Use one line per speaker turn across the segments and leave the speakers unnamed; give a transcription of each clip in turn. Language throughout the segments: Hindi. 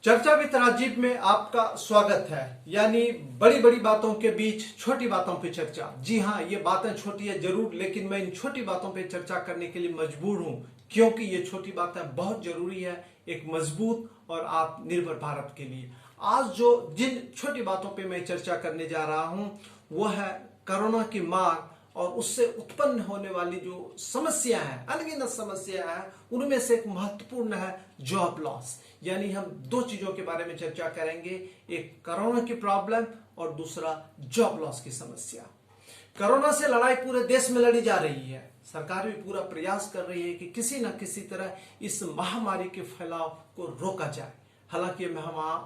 चर्चा विद राजीव में आपका स्वागत है। यानी बड़ी बड़ी बातों के बीच छोटी बातों पे चर्चा। जी हाँ, ये बातें छोटी है जरूर, लेकिन मैं इन छोटी बातों पे चर्चा करने के लिए मजबूर हूं, क्योंकि ये छोटी बातें बहुत जरूरी है एक मजबूत और आत्मनिर्भर भारत के लिए। आज जिन छोटी बातों पे मैं चर्चा करने जा रहा हूं वो है कोरोना की मार और उससे उत्पन्न होने वाली जो समस्या है, अनगिनत समस्या है, उनमें से एक महत्वपूर्ण है जॉब लॉस। यानी हम दो चीजों के बारे में चर्चा करेंगे, एक कोरोना की प्रॉब्लम और दूसरा जॉब लॉस की समस्या। कोरोना से लड़ाई पूरे देश में लड़ी जा रही है। सरकार भी पूरा प्रयास कर रही है कि किसी न किसी तरह इस महामारी के फैलाव को रोका जाए। हालांकि यह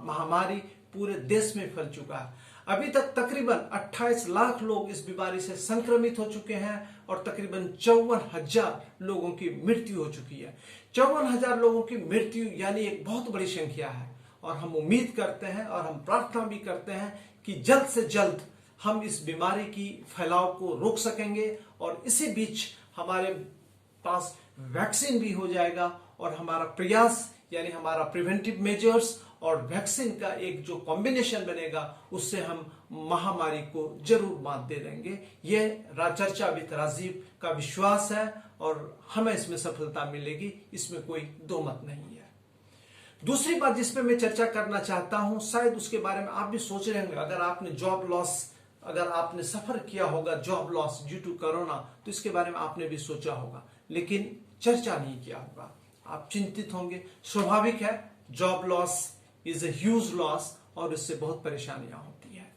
महामारी पूरे देश में फैल चुका है। अभी तक तकरीबन 28 लाख लोग इस बीमारी से संक्रमित हो चुके हैं और तकरीबन 54,000 लोगों की मृत्यु हो चुकी है। 54,000 लोगों की मृत्यु यानी एक बहुत बड़ी संख्या है और हम उम्मीद करते हैं और हम प्रार्थना भी करते हैं कि जल्द से जल्द हम इस बीमारी की फैलाव को रोक सकेंगे और इसी बीच हमारे पास वैक्सीन भी हो जाएगा और हमारा प्रयास यानी हमारा प्रिवेंटिव मेजर्स और वैक्सीन का एक जो कॉम्बिनेशन बनेगा उससे हम महामारी को जरूर मात दे देंगे। यह चर्चा विद राजीव का विश्वास है और हमें इसमें सफलता मिलेगी, इसमें कोई दो मत नहीं है। दूसरी बात जिसपे मैं चर्चा करना चाहता हूं, शायद उसके बारे में आप भी सोच रहे होंगे, अगर आपने सफर किया होगा job loss due to corona तो इसके बारे में आपने भी सोचा होगा, लेकिन चर्चा नहीं किया होगा। आप चिंतित होंगे, स्वाभाविक है। Job loss is a huge loss और इससे बहुत परेशानियां होती है।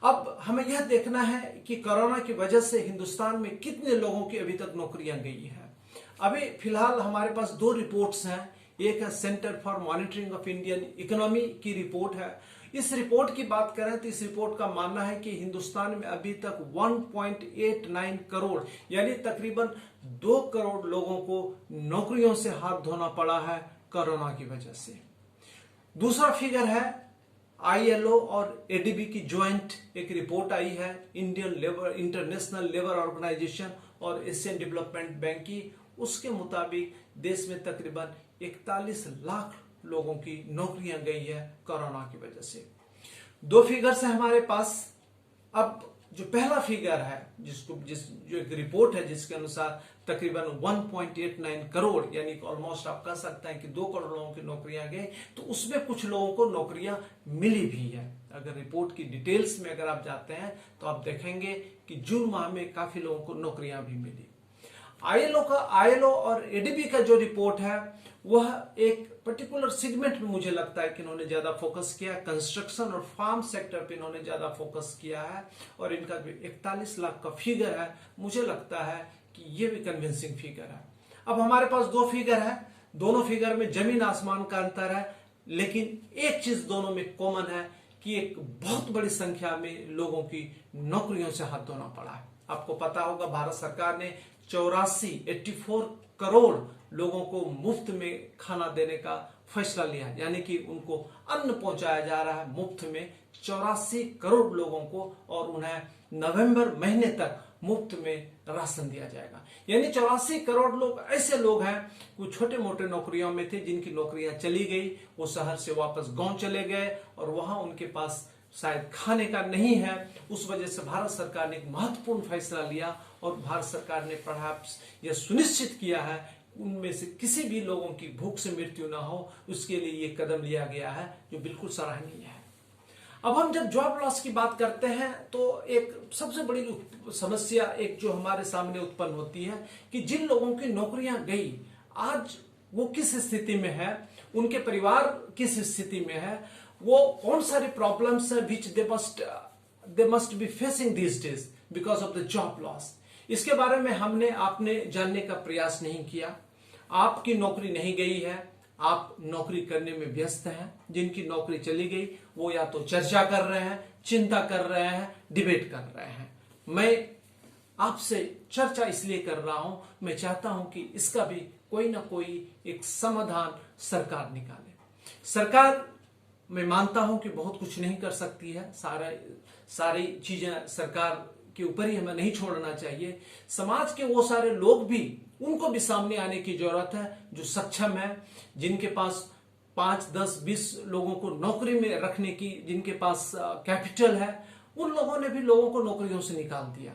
अब हमें यह देखना है कि कोरोना की वजह से हिंदुस्तान में कितने लोगों की अभी तक नौकरियां गई हैं। अभी फिलहाल हमारे पास दो रिपोर्ट्स हैं। एक है centre for monitoring of Indian economy की रिपोर्ट है। इस रिपोर्ट की बात करें तो इस रिपोर्ट का मानना है कि हिंदुस्तान में अभी तक 1.89 करोड़ यानी तकरीबन 2 करोड़ लोगों को नौकरियों से हाथ धोना पड़ा है कोरोना की वजह से। दूसरा फिगर है आईएलओ और एडीबी की ज्वाइंट एक रिपोर्ट आई है, इंटरनेशनल लेबर ऑर्गेनाइजेशन और एशियन डेवलपमेंट बैंक की। उसके मुताबिक देश में तकरीबन 41 लाख लोगों की नौकरियां गई है कोरोना की वजह से। दो फिगर्स है हमारे पास। अब जो पहला फिगर है जो एक रिपोर्ट है जिसके अनुसार तकरीबन 1.89 करोड़ यानी ऑलमोस्ट आप कह सकते हैं कि 2 करोड़ लोगों की नौकरियां गई, तो उसमें कुछ लोगों को नौकरियां मिली भी है। अगर रिपोर्ट की डिटेल्स में अगर आप जाते हैं तो आप देखेंगे कि जून माह में काफी लोगों को नौकरियां भी मिली। आईएलओ और एडीबी का जो रिपोर्ट है वह एक पर्टिकुलर सेगमेंट में मुझे लगता है कि इन्होंने ज्यादा फोकस किया, कंस्ट्रक्शन और फार्म सेक्टर पे इन्होंने ज्यादा फोकस किया है और इनका जो 41 लाख का फिगर है मुझे लगता है कि ये भी कन्विंसिंग फिगर है। अब हमारे पास दो फिगर है, दोनों फिगर में जमीन आसमान का अंतर है, लेकिन एक चीज दोनों में कॉमन है कि एक बहुत बड़ी संख्या में लोगों की नौकरियों से हाथ धोना पड़ा है। आपको पता होगा भारत सरकार ने 84 करोड़ लोगों को मुफ्त में खाना देने का फैसला लिया, यानी कि उनको अन्न पहुंचाया जा रहा है मुफ्त में 84 करोड़ लोगों को और उन्हें नवंबर महीने तक मुफ्त में राशन दिया जाएगा। यानी 84 करोड़ लोग ऐसे लोग हैं जो छोटे मोटे नौकरियों में थे, जिनकी नौकरियां चली गई, वो शहर से वापस गांव चले गए और वहां उनके पास शायद खाने का नहीं है। उस वजह से भारत सरकार ने एक महत्वपूर्ण फैसला लिया और भारत सरकार ने परहैप्स यह सुनिश्चित किया है उनमें से किसी भी लोगों की भूख से मृत्यु ना हो, उसके लिए ये कदम लिया गया है जो बिल्कुल सराहनीय है। अब हम जब जॉब लॉस की बात करते हैं तो एक सबसे बड़ी समस्या एक जो हमारे सामने उत्पन्न होती है कि जिन लोगों की नौकरियां गई आज वो किस स्थिति में है, उनके परिवार किस स्थिति में है, वो कौन सारी प्रॉब्लम्स है which they must be facing this days because of the job loss. इसके बारे में आपने जानने का प्रयास नहीं किया। आपकी नौकरी नहीं गई है, आप नौकरी करने में व्यस्त हैं। जिनकी नौकरी चली गई वो या तो चर्चा कर रहे हैं, चिंता कर रहे हैं, डिबेट कर रहे हैं। मैं आपसे चर्चा इसलिए कर रहा हूं, मैं चाहता हूं कि इसका भी कोई ना कोई एक समाधान सरकार निकाले। सरकार मैं मानता हूं कि बहुत कुछ नहीं कर सकती है, सारी चीजें सरकार के ऊपर ही हमें नहीं छोड़ना चाहिए। समाज के वो सारे लोग भी, उनको भी सामने आने की जरूरत है जो सक्षम है, जिनके पास 5, 10, 20 लोगों को नौकरी में रखने की जिनके पास कैपिटल है, उन लोगों ने भी लोगों को नौकरियों से निकाल दिया।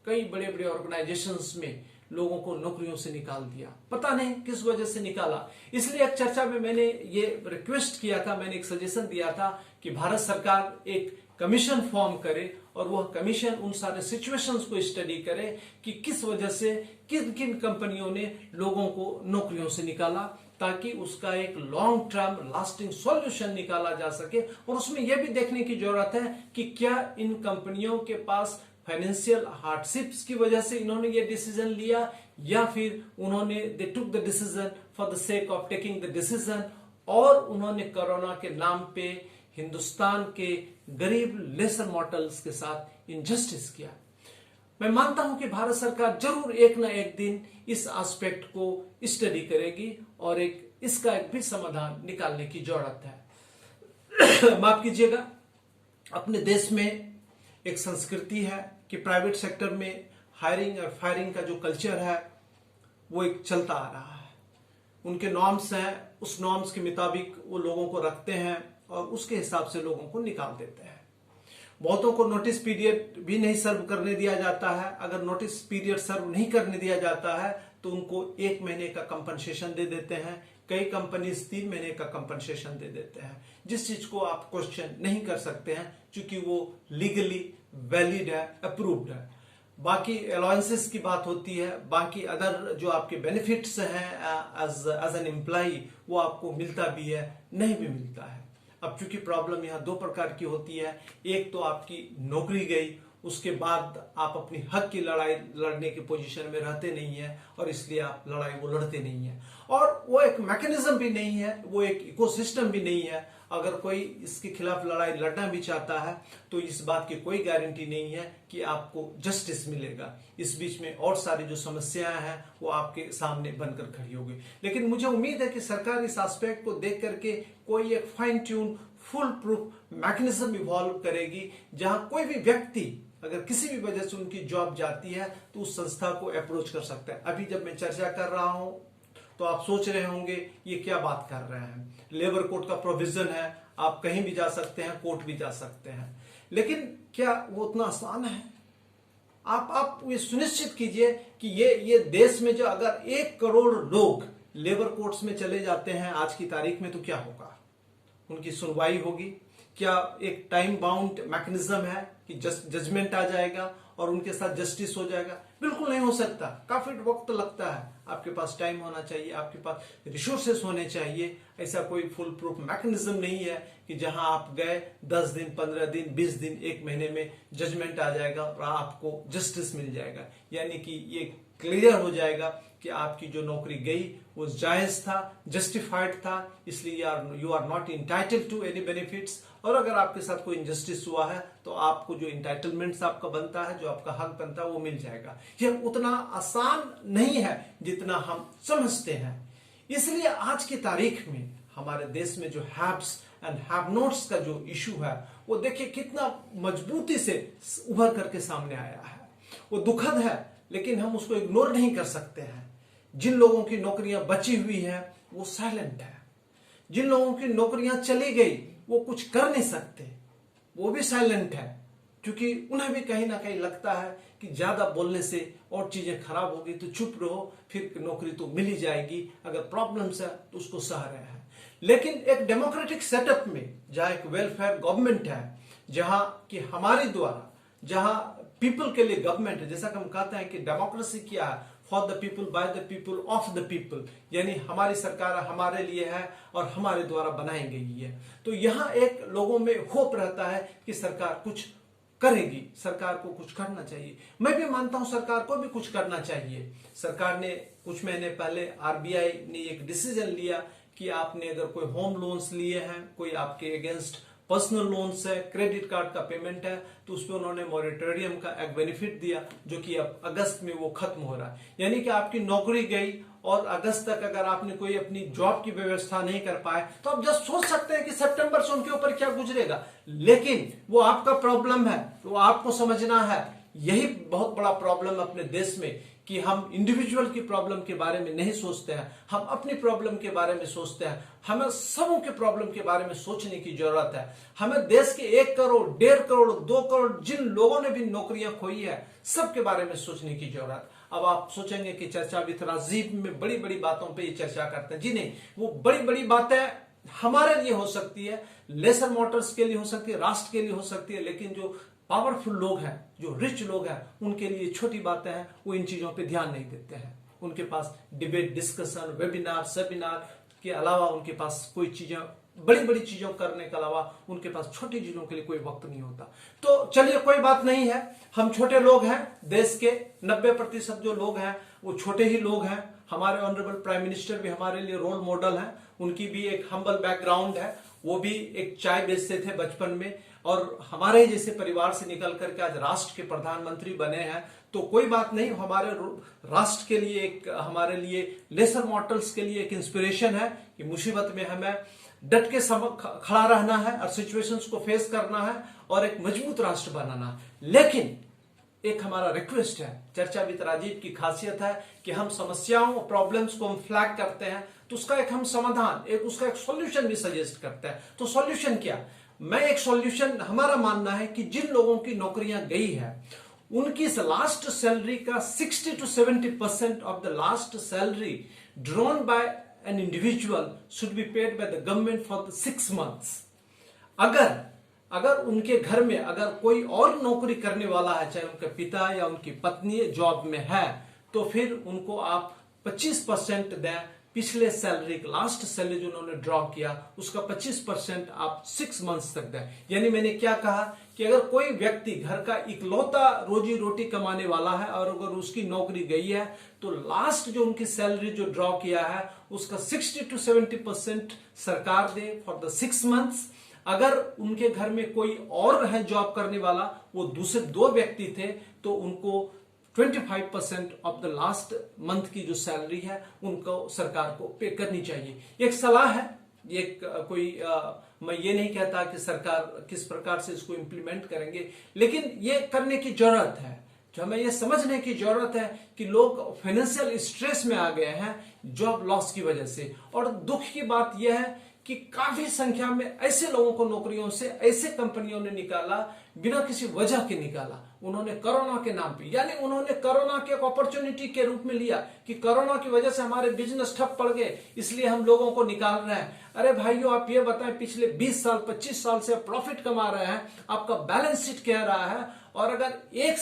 कई बड़े बड़े ऑर्गेनाइजेशंस में लोगों को नौकरियों से निकाल दिया, पता नहीं किस वजह से निकाला। इसलिए एक चर्चा में मैंने ये रिक्वेस्ट किया था, मैंने एक सजेशन दिया था कि भारत सरकार एक कमीशन फॉर्म करे और वह कमीशन उन सारे सिचुएशंस को स्टडी करे कि किस वजह से किन किन कंपनियों ने लोगों को नौकरियों से निकाला, ताकि उसका एक लॉन्ग टर्म लास्टिंग सॉल्यूशन निकाला जा सके। और उसमें यह भी देखने की जरूरत है कि क्या इन कंपनियों के पास फाइनेंशियल हार्डशिप्स की वजह से इन्होंने ये डिसीजन लिया, या फिर उन्होंने they took the decision for the sake of taking the decision, और उन्होंने कोरोना के नाम पे हिंदुस्तान के गरीब लेसर मॉर्टल्स के साथ इनजस्टिस किया। मैं मानता हूं कि भारत सरकार जरूर एक ना एक दिन इस एस्पेक्ट को स्टडी करेगी और इसका एक भी समाधान निकालने की जरूरत है। माफ कीजिएगा, अपने देश में एक संस्कृति है कि प्राइवेट सेक्टर में हायरिंग और फायरिंग का जो कल्चर है वो एक चलता आ रहा है। उनके नॉर्म्स हैं, उस नॉर्म्स के मुताबिक वो लोगों को रखते हैं और उसके हिसाब से लोगों को निकाल देते हैं। बहुतों को नोटिस पीरियड भी नहीं सर्व करने दिया जाता है। अगर नोटिस पीरियड सर्व नहीं करने दिया जाता है तो उनको 1 महीने का कंपनसेशन दे देते हैं। कई कंपनीज 3 महीने का कंपनसेशन दे देते हैं, जिस चीज को आप क्वेश्चन नहीं कर सकते हैं क्योंकि वो लीगली वैलिड है, अप्रूव्ड है। बाकी अलाउंसेस की बात होती है, बाकी अदर जो आपके बेनिफिट्स हैं एज एन एम्प्लॉय वो आपको मिलता भी है, नहीं भी मिलता है। अब चूंकि प्रॉब्लम यहाँ 2 प्रकार की होती है, एक तो आपकी नौकरी गई, उसके बाद आप अपनी हक की लड़ाई लड़ने की पोजीशन में रहते नहीं है और इसलिए आप लड़ाई वो लड़ते नहीं है, और वो एक मैकेनिज्म भी नहीं है, वो एक इकोसिस्टम भी नहीं है। अगर कोई इसके खिलाफ लड़ाई लड़ना भी चाहता है तो इस बात की कोई गारंटी नहीं है कि आपको जस्टिस मिलेगा। इस बीच में और सारी जो समस्याएं हैं वो आपके सामने बनकर खड़ी होगी। लेकिन मुझे उम्मीद है कि सरकार इस एस्पेक्ट को देख करके कोई एक fine tune full proof mechanism evolve करेगी, जहां कोई भी व्यक्ति अगर किसी भी वजह से उनकी जॉब जाती है तो उस संस्था को अप्रोच कर सकता है। अभी जब मैं चर्चा कर रहा हूं तो आप सोच रहे होंगे ये क्या बात कर रहे हैं, लेबर कोड का प्रोविजन है, आप कहीं भी जा सकते हैं, कोर्ट भी जा सकते हैं। लेकिन क्या वो उतना आसान है? आप ये सुनिश्चित कीजिए कि ये देश में जो अगर 1 करोड़ लोग लेबर कोर्ट्स में चले जाते हैं आज की तारीख में तो क्या होगा? उनकी सुनवाई होगी? क्या एक टाइम बाउंड मैकेनिज्म है कि जजमेंट आ जाएगा और उनके साथ जस्टिस हो जाएगा? बिल्कुल नहीं हो सकता। काफी वक्त लगता है, आपके पास टाइम होना चाहिए, आपके पास रिसोर्सेस होने चाहिए। ऐसा कोई फुल प्रूफ मैकेनिज्म नहीं है कि जहां आप गए 10 दिन, 15 दिन, 20 दिन, 1 महीने में जजमेंट आ जाएगा और आपको जस्टिस मिल जाएगा, यानी कि ये क्लियर हो जाएगा कि आपकी जो नौकरी गई वो जायज था, जस्टिफाइड था, इसलिए you are not entitled to any benefits. और अगर आपके साथ कोई इनजस्टिस हुआ है तो आपको जो इंटाइटलमेंट्स आपका बनता है, जो आपका हक बनता है वो मिल जाएगा। यह उतना आसान नहीं है जितना हम समझते हैं। इसलिए आज की तारीख में हमारे देश में जो हैव्स एंड हैव नॉट्स का जो इशू है वो देखिए कितना मजबूती से उभर करके सामने आया है। वो दुखद है लेकिन हम उसको इग्नोर नहीं कर सकते हैं। जिन लोगों की नौकरियां बची हुई हैं वो साइलेंट है, जिन लोगों की नौकरियां चली गई वो कुछ कर नहीं सकते, वो भी साइलेंट है, क्योंकि उन्हें भी कहीं ना कहीं लगता है कि ज्यादा बोलने से और चीजें खराब होगी तो चुप रहो, फिर नौकरी तो मिल ही जाएगी, अगर प्रॉब्लम्स है तो उसको सह रहे हैं। लेकिन एक डेमोक्रेटिक सेटअप में जहां एक वेलफेयर गवर्नमेंट है, जहां कि हमारे द्वारा, जहां पीपल के लिए गवर्नमेंट है, जैसा कि हम कहते हैं कि डेमोक्रेसी क्या है, for the people, by the people, of the people, यानी हमारी सरकार हमारे लिए है और हमारे द्वारा बनाई गई है। तो यहाँ एक लोगों में होप रहता है कि सरकार कुछ करेगी, सरकार को कुछ करना चाहिए। मैं भी मानता हूं सरकार को भी कुछ करना चाहिए। सरकार ने कुछ महीने पहले आरबीआई ने एक डिसीजन लिया कि आपने अगर कोई होम लोन्स लिए हैं, कोई आपके अगेंस्ट पर्सनल लोन्स है, क्रेडिट कार्ड का पेमेंट है, तो उस पर उन्होंने मॉरेटोरियम का एक बेनिफिट दिया जो कि अब अगस्त में वो खत्म हो रहा है। यानी कि आपकी नौकरी गई और अगस्त तक अगर आपने कोई अपनी जॉब की व्यवस्था नहीं कर पाए तो आप जस्ट सोच सकते हैं कि सितंबर से उनके ऊपर क्या गुजरेगा। लेकिन वो आपका प्रॉब्लम है, वो आपको समझना है। यही बहुत बड़ा प्रॉब्लम अपने देश में कि हम इंडिविजुअल की प्रॉब्लम के बारे में नहीं सोचते हैं, हम अपनी प्रॉब्लम के बारे में सोचते हैं। हमें सबों के प्रॉब्लम के बारे में सोचने की जरूरत है। हमें देश के 1 करोड़, 1.5 करोड़, 2 करोड़ जिन लोगों ने भी नौकरियां खोई है, सबके बारे में सोचने की जरूरत। अब आप सोचेंगे कि चर्चा विद राजीव में बड़ी बड़ी बातों पे ये चर्चा करते हैं। जी नहीं, वो बड़ी बड़ी बातें हमारे लिए हो सकती है, लेसर मोटर्स के लिए हो सकती है, राष्ट्र के लिए हो सकती है, लेकिन जो पावरफुल लोग हैं, जो रिच लोग हैं, उनके लिए छोटी बातें हैं, वो इन चीजों पे ध्यान नहीं देते हैं। उनके पास डिबेट, डिस्कशन, वेबिनार, सेमिनार के अलावा उनके पास कोई चीजें, बड़ी बड़ी चीजों करने के अलावा उनके पास छोटी चीजों के लिए कोई वक्त नहीं होता। तो चलिए, कोई बात नहीं है, हम छोटे लोग हैं। देश के 90% जो लोग हैं वो छोटे ही लोग हैं। हमारे ऑनरेबल प्राइम मिनिस्टर भी हमारे लिए रोल मॉडल हैं। उनकी भी एक हम्बल बैकग्राउंड है, वो भी एक चाय बेचते थे बचपन में, और हमारे जैसे परिवार से निकल करके आज राष्ट्र के प्रधानमंत्री बने हैं। तो कोई बात नहीं, हमारे राष्ट्र के लिए एक, हमारे लिए लेसर मॉर्टल्स के लिए एक इंस्पिरेशन है कि मुसीबत में हमें डट के खड़ा रहना है और सिचुएशंस को फेस करना है और एक मजबूत राष्ट्र बनाना है। लेकिन एक हमारा रिक्वेस्ट है, चर्चा विद राजीव की खासियत है कि हम समस्याओं और प्रॉब्लम्स को हम फ्लैग करते हैं, तो उसका एक हम समाधान, उसका एक सॉल्यूशन भी सजेस्ट करते हैं। तो सॉल्यूशन क्या? मैं एक सॉल्यूशन, हमारा मानना है कि जिन लोगों की नौकरियां गई है, उनकी लास्ट सैलरी का 60 to 70% of the last salary drawn by an individual should be paid by the government for the 6 months। अगर उनके घर में अगर कोई और नौकरी करने वाला है, चाहे उनके पिता या उनकी पत्नी जॉब में है, तो फिर उनको आप 25% दें। पिछले सैलरी, लास्ट सैलरी जो उन्होंने ड्रॉ किया, उसका 25% आप 6 months तक दें। यानी मैंने क्या कहा कि अगर कोई व्यक्ति घर का इकलौता रोजी रोटी कमाने वाला है और अगर उसकी नौकरी गई है, तो लास्ट जो उनकी सैलरी जो ड्रॉ किया है, उसका 60 to 70% सरकार दे फॉर द 6 months। अगर उनके घर में कोई और है जॉब करने वाला, वो दूसरे 2 व्यक्ति थे, तो उनको 25% ऑफ द लास्ट मंथ की जो सैलरी है उनको सरकार को पे करनी चाहिए। एक सलाह है, एक मैं ये नहीं कहता कि सरकार किस प्रकार से इसको इंप्लीमेंट करेंगे, लेकिन ये करने की जरूरत है। जो हमें ये समझने की जरूरत है कि लोग फाइनेंशियल स्ट्रेस में आ गए हैं जॉब लॉस की वजह से। और दुख की बात यह है कि काफी संख्या में ऐसे लोगों को नौकरियों से ऐसे कंपनियों ने निकाला, बिना किसी वजह के निकाला। उन्होंने कोरोना के नाम पे, यानी उन्होंने कोरोना के एक अपॉर्चुनिटी के रूप में लिया कि कोरोना की वजह से हमारे बिजनेस ठप पड़ गए, इसलिए हम लोगों को निकाल रहे हैं। अरे भाइयों, आप ये बताएं, पिछले 20 साल 25 साल से प्रॉफिट कमा रहे हैं, आपका बैलेंस शीट कह रहा है, और अगर एक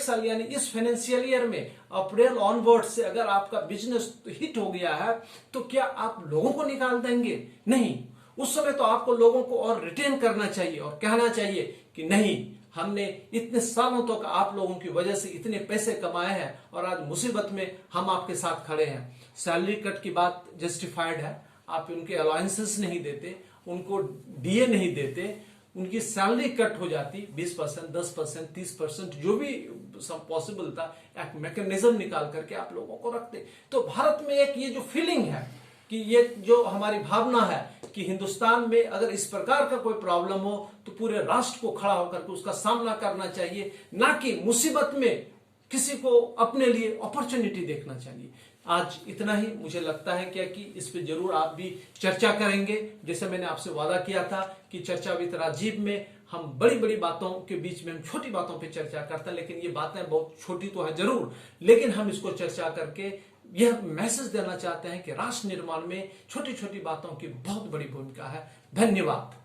साल यानी इस फाइनेंशियल ईयर में अप्रैल ऑनवर्ड से अगर आपका बिजनेस हिट हो गया है, तो क्या आप लोगों को निकाल देंगे? नहीं। उस समय तो आपको लोगों को और रिटेन करना चाहिए और कहना चाहिए कि नहीं, हमने इतने सालों तक आप लोगों की वजह से इतने पैसे कमाए हैं और आज मुसीबत में हम आपके साथ खड़े हैं। सैलरी कट की बात जस्टिफाइड है, आप उनके अलाउंसेस नहीं देते, उनको डीए नहीं देते, उनकी सैलरी कट हो जाती 20%, 10%, 30%, जो भी पॉसिबल था, एक मैकेनिज्म निकाल करके आप लोगों को रखते। तो भारत में एक ये जो फीलिंग है कि ये जो हमारी भावना है कि हिंदुस्तान में अगर इस प्रकार का कोई प्रॉब्लम हो तो पूरे राष्ट्र को खड़ा होकर के उसका सामना करना चाहिए, ना कि मुसीबत में किसी को अपने लिए अपॉर्चुनिटी देखना चाहिए। आज इतना ही। मुझे लगता है क्या कि इस पे जरूर आप भी चर्चा करेंगे, जैसे मैंने आपसे वादा किया था कि चर्चा विद राजीव में हम बड़ी बड़ी बातों के बीच में हम छोटी बातों पे चर्चा करते हैं, लेकिन ये बातें बहुत छोटी तो है जरूर, लेकिन हम इसको चर्चा करके यह मैसेज देना चाहते हैं कि राष्ट्र निर्माण में छोटी छोटी बातों की बहुत बड़ी भूमिका है। धन्यवाद।